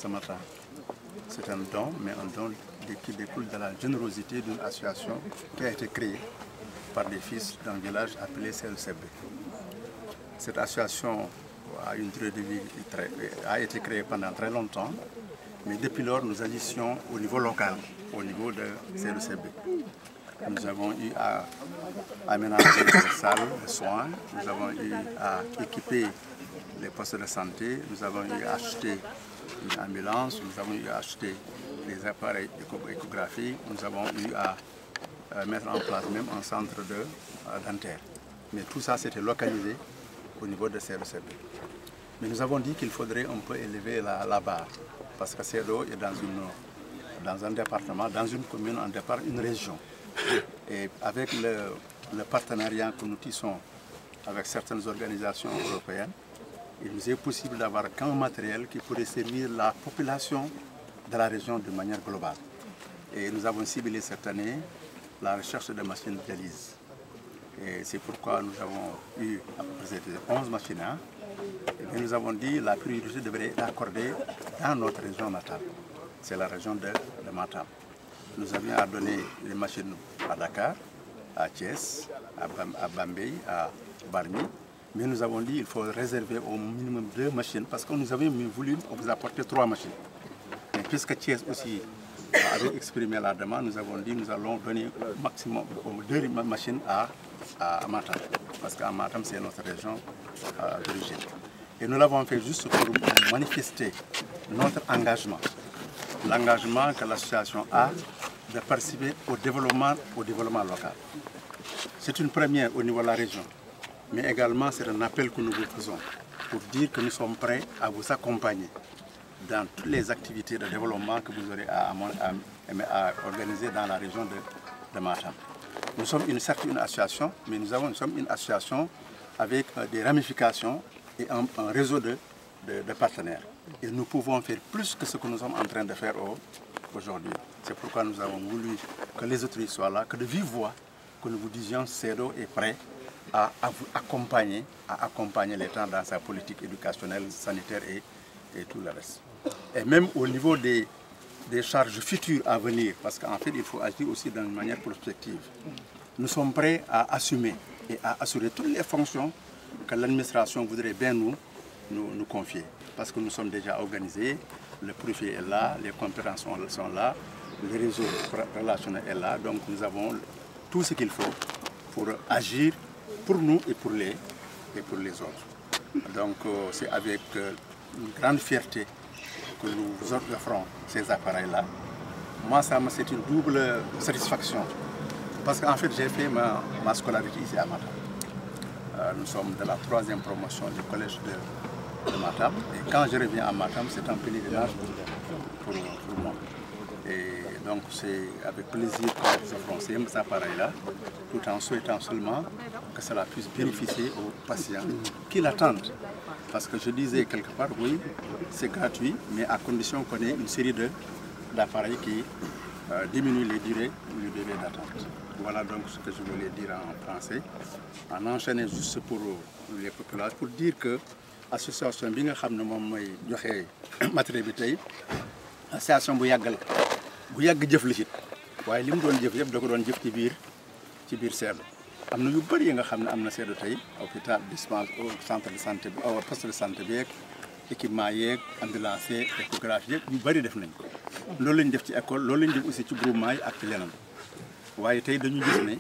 ce matin. C'est un don, mais un don qui découle de la générosité d'une association qui a été créée par les fils d'un village appelé CLCB. Cette association a une durée de vie a été créée pendant très longtemps, mais depuis lors, nous agissions au niveau local, au niveau de CLCB. Nous avons eu à aménager des salles de soins, nous avons eu à équiper les postes de santé, nous avons eu à acheter une ambulance, nous avons eu à acheter des appareils échographiques, nous avons eu à mettre en place même un centre dentaire. Mais tout ça, c'était localisé au niveau de CLCB. Mais nous avons dit qu'il faudrait un peu élever la barre, parce que CEDO est dans un département, dans une commune, une région. Et avec le partenariat que nous tissons avec certaines organisations européennes, il nous est possible d'avoir qu'un matériel qui pourrait servir la population de la région de manière globale. Et nous avons ciblé cette année la recherche de machines de dialyse. Et c'est pourquoi nous avons eu à peu près 11 machines. Et nous avons dit que la priorité devrait être accordée dans notre région natale. C'est la région de Matam. Nous avions à donner les machines à Dakar, à Thiès, à Bambey, à Bargny. Mais nous avons dit qu'il faut réserver au minimum 2 machines parce que nous avions voulu vous apporter 3 machines. Mais puisque Thiès aussi avait exprimé la demande, nous avons dit que nous allons donner au maximum 2 machines à Matam. Parce qu'à Matam, c'est notre région d'origine. Et nous l'avons fait juste pour manifester notre engagement. L'engagement que l'association a de participer au développement local. C'est une première au niveau de la région, mais également c'est un appel que nous vous faisons pour dire que nous sommes prêts à vous accompagner dans toutes les activités de développement que vous aurez à organiser dans la région de Matam. Nous sommes certes une association, mais nous sommes une association avec des ramifications et un réseau de partenaires. Et nous pouvons faire plus que ce que nous sommes en train de faire aujourd'hui. C'est pourquoi nous avons voulu que les autorités soient là, que de vive voix, que nous vous disions CEDO est prêt à vous accompagner, l'État dans sa politique éducationnelle, sanitaire et tout le reste. Et même au niveau des charges futures à venir, parce qu'en fait il faut agir aussi d'une manière prospective. Nous sommes prêts à assumer et à assurer toutes les fonctions que l'administration voudrait bien nous confier. Parce que nous sommes déjà organisés, le profil est là, les compétences sont là, le réseau relationnel est là, donc nous avons tout ce qu'il faut pour agir pour nous et pour les autres. Donc c'est avec une grande fierté que nous vous offrons ces appareils-là. Moi, c'est une double satisfaction, parce qu'en fait j'ai fait ma scolarité ici à Matam. Nous sommes de la 3e promotion du collège de Matam. Et quand je reviens à Matam, c'est un pèlerinage pour moi. Et donc c'est avec plaisir que nous offrons ces appareils-là, tout en souhaitant seulement que cela puisse bénéficier aux patients qui l'attendent. Parce que je disais quelque part, oui, c'est gratuit, mais à condition qu'on ait une série d'appareils qui diminuent les durées d'attente. Voilà donc ce que je voulais dire en français. En enchaînant juste pour les populations, pour dire que l'association bi nga xam ne moom mooy joxe matériel bi tey association bu yàgg la bu yàgg jëf la ci waaye li mu doon jëf yëpp da ko doon jëf ci biir CEDO. am na yu bëri yi nga xam ne am na CEDO tey hôpital dispense centre de santé bi poste de santé bi yeeg équipement yeeg ambulance yeeg échographie yeeg yu bëri def nañ ko. loolu lañ def ci école loolu lañ def aussi ci groupement yi ak ci leneen waaye tey dañu gis ne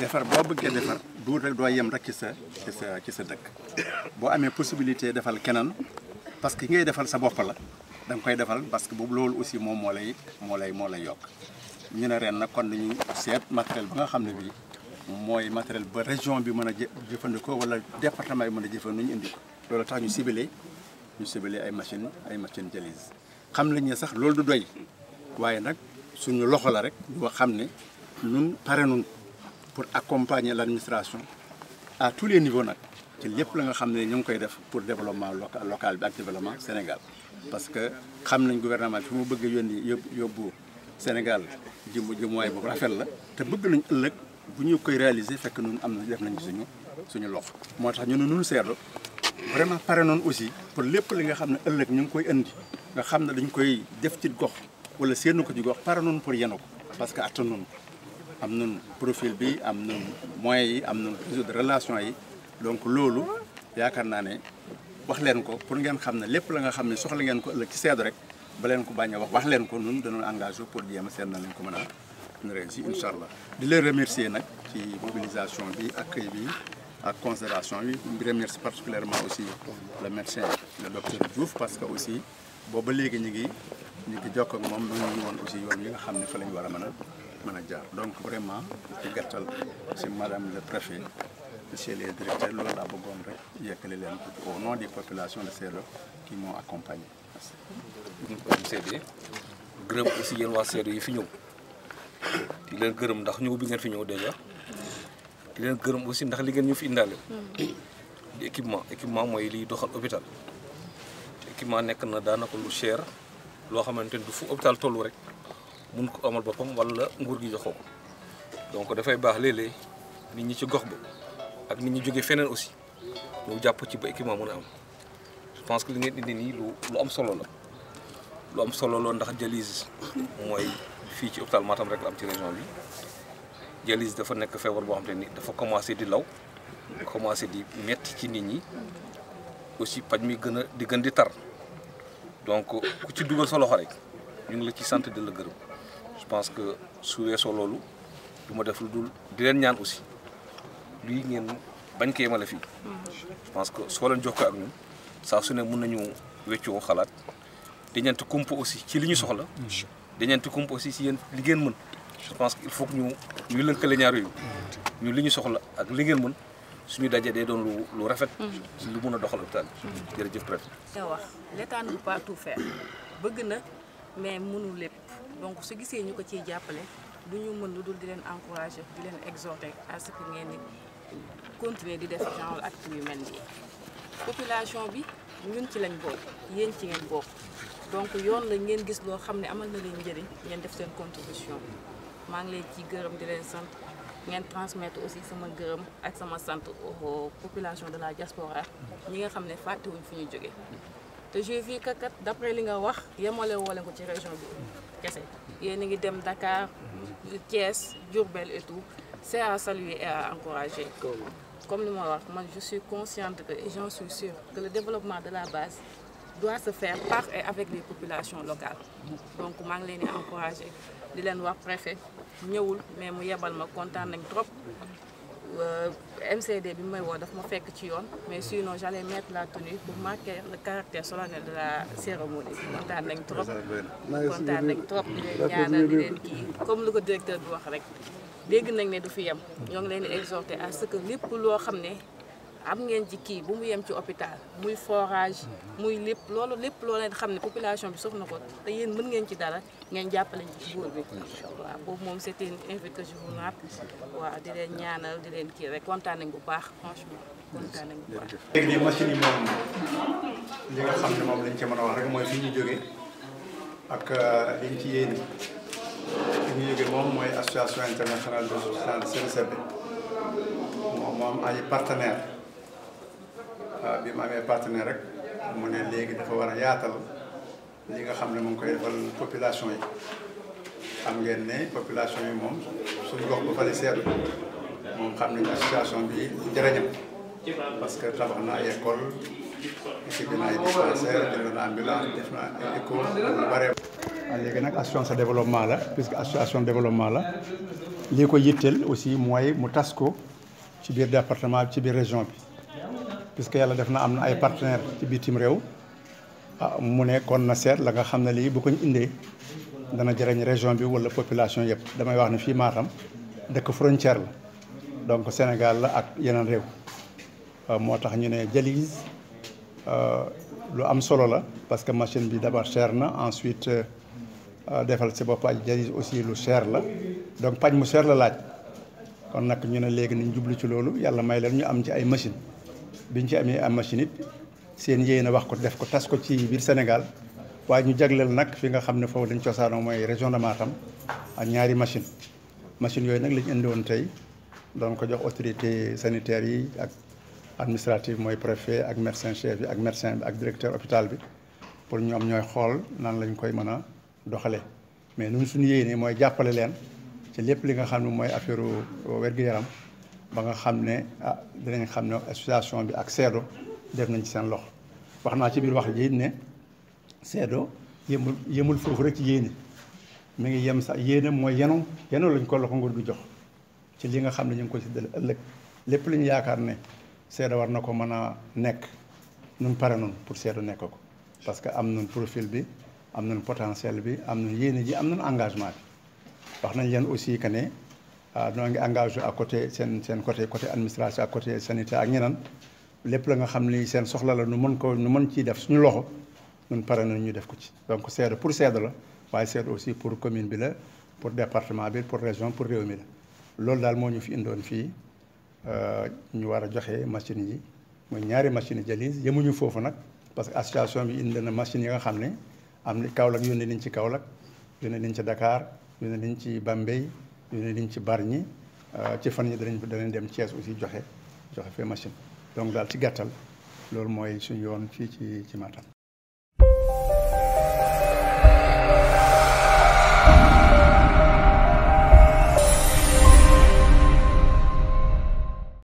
defar boo bëggee defar du rek doo yem rek ci sa dëkk boo amee possibilité defal keneen parce que ngay defal sa bopp la da nga koy defal parce que boobu loolu aussi moom moo lay yokk ñu ne ren nag kon dañu seet matériel ba nga xam ne bii mooy matériel ba région bi mën a jëfandikoo wala département yi mën a jëfandikoo ñu indi ko loolu tax ñu ciblé ay machine dialyse xam nañ ne sax loolu du doy waaye nag suñu loxo la rek ñu xam ne ñun pare nañ pour accompagner l'administration à tous les niveaux nag ci lépp la nga xam ne ñu ngi koy def pour développement local bi ak développement Sénégal parce que xam nañ gouvernement bi fi mu bëgg a yóbbu Sénégal jëmuwaay boobu rafet la te bëgg nañ ëllëg bu ñu koy réaliser fekk ñun am na def nañ suñu loxo moo tax ñu ne ñun CEDO vraiment pare noonu aussi pour lépp li nga xam ne ëllëg ñu ngi koy indi nga xam ne dañ koy def ci gox wala séenu ko ci gox pare noonu pour yenu ko parce que attan noonu am nañu profil bi am nañu moyens yi am nañu réseau de relation yi donc loolu yaakaar naa ne wax leen ko pour ngeen xam ne lépp la nga xam ne soxla ngeen ko ëllëg ci seedu rek ba leen ko bañ a wax leen ko ñun dañoo engagé pour jéem a seet na lañ ko mën a réussir incha allah di leen remercier nag ci mobilisation bi accueil bi ak considération bi di remercier particulièrement aussi le médecin le docteur Diouf parce que aussi booba léegi ñu ngi jokk ak moom ñu ngi woon aussi yoon yi nga xam ne fa la ñu war a mën a jaar donc vraiment ci gàttal c'est madame le préfet monsieur les directeurs loolu laa bëggoon rek yekkale leen au nom des populations de Sédhiou qui m'ont accompagné. Merci. gërëm aussi yéen waa Sédhiou yi fi ñëw di leen gërëm ndax ñëw bi ngeen fi ñëw déjà di leen gërëm aussi ndax li ngeen ñu fi indaale di équipement mooy liy doxal hôpital équipement nekk na daanaka lu cher loo xamante ni du fu hôpital tollu rek mun ko amal boppam wala nguur gi joxoo ko donc dafay baax léeg-léeg nit ñi ci gox ba ak nit ñi jógee feneen aussi ñu jàpp ci ba équipement mën a am je pense que li ngeen indi nii lu am solo la lu am solo la ndax dialyse mooy fii ci hôpital Matam rek la am ci région bi dialyse dafa nekk feebar boo xam te ni dafa commencé di law commencé di metti ci nit ñi aussi paj mi gën di tar donc ku ci dugal sa loxo rek ñu ngi la ci sant di la gërëm je pense que su weesoo loolu du ma def lu dul di leen ñaan aussi lii ngeen bañ ko yemale fii je pense que soo leen jokkoo ak ñun saa su ne mën nañu weccoo xalaat dañante kumpa aussi ci li ñu soxla dañante kumpa aussi ci yéen li ngeen mën je pense que il faut que ñu lënkale ñaar yooyu ñu li ñu soxla ak li ngeen mën suñu dajee day doon lu rafet lu mën a doxal hôpital jërëjëf préfet nga wax l'État ne peut pas tout faire bëgg na mais mënul lépp donc su gisee ñu ko ciy jàppale du ñu mën lu dul di leen encourager di leen exhorter à ce que ngeen di continuer di def genre acte yu mel nii population bi ñun ci lañ bokk yéen ci ngeen bokk donc yoon la ngeen gis loo xam ne amal na leen njëriñ ngeen def seen contribution maa ngi leen ciy gërëm di leen sant ngeen transmettre aussi sama gërëm ak sama sant aux populations de la diaspora ñi nga xam ne fàttewuñ fi ñu jóge te j'ai vu que kat d'après li nga wax yemale woo leen ko ci région bi kese yéen a ngi dem Dakar Thiès Diourbel et tout c'est à saluer et à encourager comme li ma wax man je suis consciente que et j'en suis sûre que le développement de la base doit se faire par et avec les populations locales donc maa ngi leen di encourager di leen wax préfet ñëwul mais mu yebal ma kontaan nañ trop MCD bi may woo daf ma fekk ci yoon mais sinon j'allais mettre la tenue pour marquer le caractère solennel de la cérémonie kontaan nañ trop di leen ñaanal di leen kii comme lu ko directeur bi wax rek dégg nañ ne du fi yem ñoo ngi leen di exhorter à ce que lépp loo xam ne am ngeen ci kii bu mu yem ci hôpital muy forage muy lépp loolu loo leen xam ne population bi soxla na ko te yéen mën ngeen ci dara ngeen jàppale ci góor bi waaw boobu moom c'était une invite que je vous rate waaw di leen ñaanal di leen kii rek kontaan nañ bu baax franchement kontaan nañ bu baax. léegi nii machine yi moom li nga xam ne moom lañ ci mën a wax rek mooy fi ñu jógee ak liñ ci yéene fi ñu jógee moom mooy association internationale de CNCB moom ay partenaires. bi mu amee partenaire rek mu ne léegi dafa war a yaatal li nga xam ne mu ngi koy defal population yi xam ngeen ne population yi moom suñu gox ba fale seetlu moom xam nañu association bi jërëñam parce que tabax na ay école équipe na ay dispensaire jënd na ambulance def na ay école lu bare léegi nag association de développement la puisque association de développement la lii ko yitteel aussi mooy mu tas ko ci biir département bi ci biir région bi puisque yàlla def na am na ay partenaires ci bitim réew mu ne kon na seet la nga xam ne lii bu ko ñu indee dana jëriñ région bi wala population yëpp damay wax ne fii Matam dëkk frontière la donc Sénégal la ak yeneen réew moo tax ñu ne dialyse lu am solo la parce que machine bi d'abord cher na ensuite defal si bopp ay dialyse aussi lu cher la donc paj mu cher la laaj kon nag ñu ne léegi nañ jublu ci loolu yàlla may leen ñu am ci ay machine biñ ci amee am machine it seen yéen a wax ko def ko tas ko ci biir Sénégal waaye ñu jagleel nag fi nga xam ne foofu lañ cosaanoo mooy région de Matam ak ñaari machine yooyu nag lañ indi woon tey doon ko jox autorité sanitaire yi ak administrative mooy préfet ak médecin chef bi ak médecin bi ak directeur hôpital bi pour ñoom ñooy xool nan lañ koy mën a doxalee mais ñun suñu yéene mooy jàppale leen ci lépp li nga xam ne mooy affaire wér-gu-yaram ba nga xam ne dinañ xam ne association bi ak SEDO def nañ ci seen loxo wax naa ci biir wax ji ne SEDO yemul foofu rek ci yéene mi ngi yem sax yéene mooy yenu lañ ko loxo nguur bi jox ci li nga xam ne ñu ngi ko séddale ëllëg lépp li ñu yaakaar ne SEDO war na ko mën a nekk nun pare nun pour SEDO nekk ko parce que am nañ profil bi am nañ potentiel bi am nañ yéene ji am nañ engagement bi wax nañ leen aussi que ne noo ngi engagé à côté seen côté administration à côté sanitaire ak ñeneen lépp la nga xam ni seen soxla la nu mën ciy def suñu loxo nun pare nañ ñu def ko ci donc SEDO pour SEDO la waaye SEDO aussi pour commune bi la pour département bi pour région pour réew mi la loolu daal moo ñu fi indoon fii ñu war a joxe machines yi mooy ñaari machines dialyse yemuñu foofu nag parce que association bi indi na machines yi nga xam ne am na Kaolack yónnee nañ ci Kaolack yónnee nañ ci Dakar yónnee nañ ci Bambey yónnee nañ ci Bargny ci fan yi danañ dem Thiès aussi joxe fee machine donc daal ci gàttal loolu mooy suñu yoon fii ci Matam